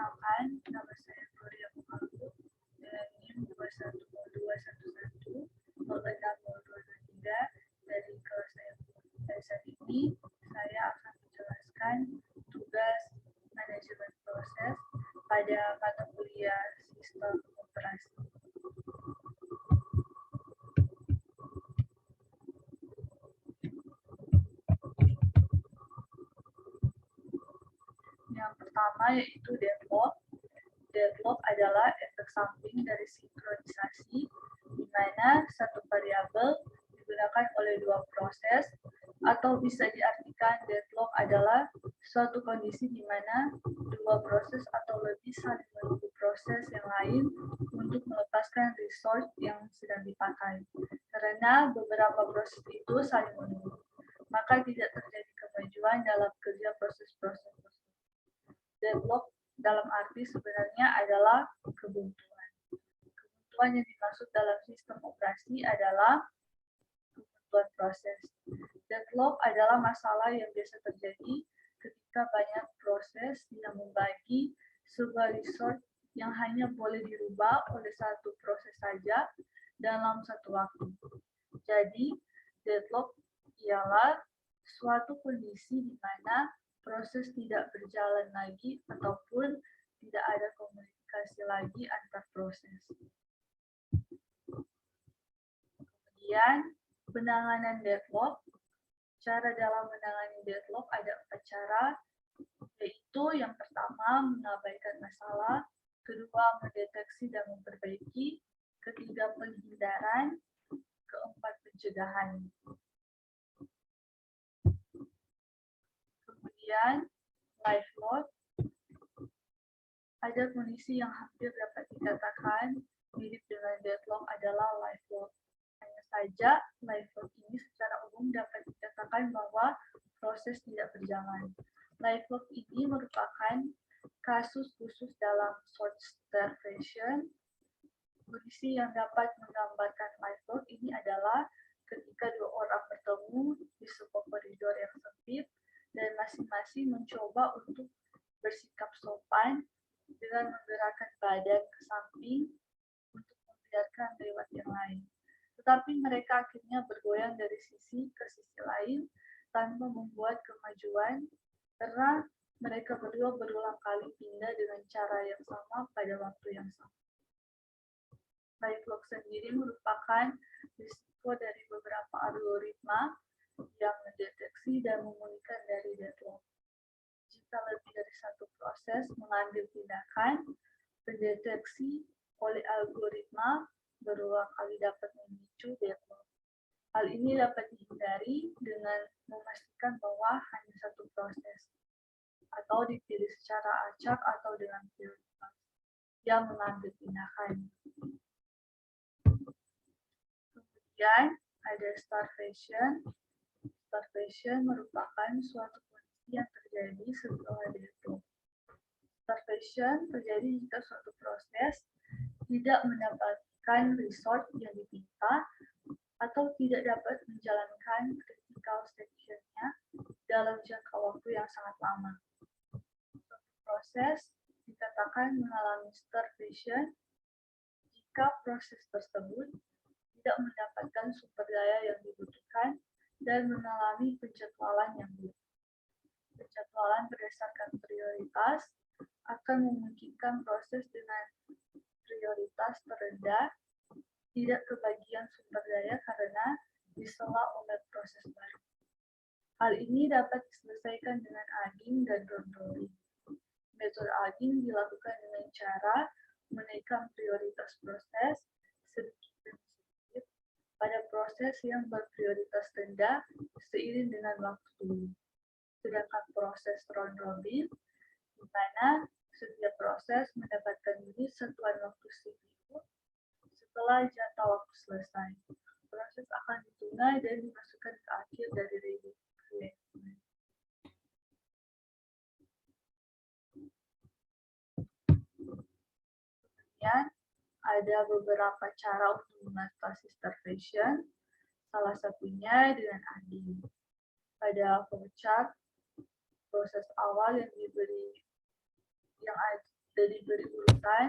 Perkenalkan, nama saya Gloria Muhammad dengan NIM 210211 06023 dari kelas saya. Pada saat ini, saya akan menjelaskan tugas manajemen proses pada mata kuliah sistem operasi. Yang pertama yaitu deadlock. Deadlock adalah efek samping dari sinkronisasi, di mana satu variabel digunakan oleh dua proses, atau bisa diartikan deadlock adalah suatu kondisi di mana dua proses atau lebih saling menunggu proses yang lain untuk melepaskan resource yang sedang dipakai. Karena beberapa proses itu saling menunggu, maka tidak terjadi kemajuan dalam kerja proses-proses tersebut. Deadlock dalam arti sebenarnya adalah kebuntuan. Kebuntuan yang dimaksud dalam sistem operasi adalah kebuntuan proses. Deadlock adalah masalah yang biasa terjadi ketika banyak proses yang membagi sebuah resource yang hanya boleh dirubah oleh satu proses saja dalam satu waktu. Jadi, deadlock ialah suatu kondisi di mana proses tidak berjalan lagi ataupun tidak ada komunikasi lagi antar proses. Kemudian, penanganan deadlock. Cara dalam menangani deadlock ada 4 cara, yaitu yang pertama, mengabaikan masalah, kedua, mendeteksi dan memperbaiki, ketiga, penghindaran, keempat, pencegahan. Kemudian, life load. Ada kondisi yang hampir dapat dikatakan mirip dengan deadlock adalah life load. Hanya saja, life load ini secara umum dapat dikatakan bahwa proses tidak berjalan. Life load ini merupakan kasus khusus dalam short starvation. Kondisi yang dapat menggambarkan life load ini adalah ketika dua orang bertemu di sebuah koridor yang sempit dan masing-masing mencoba untuk bersikap sopan dengan menggerakkan badan ke samping untuk membiarkan lewat yang lain. Tetapi mereka akhirnya bergoyang dari sisi ke sisi lain tanpa membuat kemajuan karena mereka berdua berulang kali pindah dengan cara yang sama pada waktu yang sama. Life lock sendiri merupakan risiko dari beberapa algoritma yang mendeteksi dan memulihkan dari deadlock. Jika lebih dari satu proses mengambil tindakan, pendeteksi oleh algoritma berulang kali dapat memicu deadlock. Hal ini dapat dihindari dengan memastikan bahwa hanya satu proses, atau dipilih secara acak atau dengan prioritas yang mengambil tindakan. Kemudian ada starvation. Starvation merupakan suatu kondisi yang terjadi setelah deadlock. Starvation terjadi jika suatu proses tidak mendapatkan resource yang diminta atau tidak dapat menjalankan critical section-nya dalam jangka waktu yang sangat lama. Suatu proses dikatakan mengalami starvation jika proses tersebut tidak mendapatkan sumber daya yang dibutuhkan dan mengalami penjadwalan yang buruk. Penjadwalan berdasarkan prioritas akan memungkinkan proses dengan prioritas terendah tidak kebagian sumber daya karena disela oleh proses baru. Hal ini dapat diselesaikan dengan agging dan round robin. Metode agging dilakukan dengan cara menaikkan prioritas proses sedikit demi sedikit pada proses yang berprioritas rendah seiring dengan waktu. Sedangkan proses round robin, di mana setiap proses mendapatkan unit satuan waktu CPU setelah jangka waktu selesai. Proses akan ditunggai dan dimasukkan ke akhir dari review. Kemudian, ada beberapa cara untuk mengatasi starvation, salah satunya dengan agging. Pada flowchart, proses awal yang tidak diberi urutan,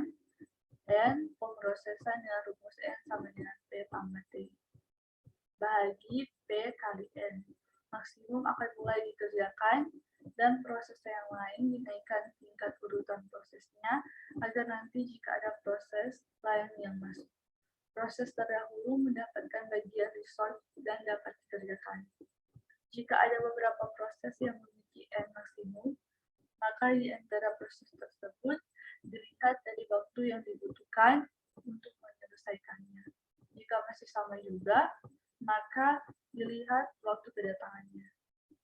N pemrosesan dengan rumus N sama dengan P tambah T. Bahagi P kali N. Maksimum akan mulai dikerjakan dan proses yang lain dinaikkan tingkat urutan prosesnya agar nanti jika ada proses lain yang masuk, proses terdahulu mendapatkan bagian resource dan dapat dikerjakan. Jika ada beberapa proses yang memiliki N maksimum, maka di antara proses tersebut dilihat dari waktu yang dibutuhkan untuk menyelesaikannya. Jika masih sama juga, maka dilihat waktu kedatangannya.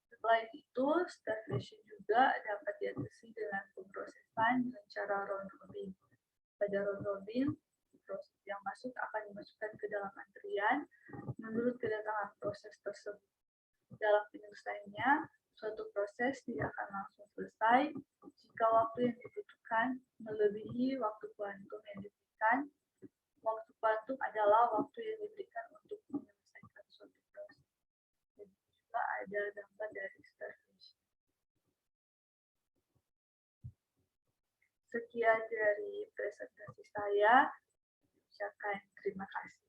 Setelah itu, starvation juga dapat diatasi dengan pemrosesan dengan cara round robin. Pada round robin, proses yang masuk akan dimasukkan ke dalam antrian menurut kedatangan proses tersebut. Dalam penyelesaiannya, suatu proses tidak akan langsung selesai jika waktu yang dibutuhkan melebihi waktu kuantum yang diberikan. Waktu kuantum adalah waktu yang diberikan untuk menyelesaikan suatu proses. Dan juga ada gambar dari starvation. Sekian dari presentasi saya. Ucapkan terima kasih.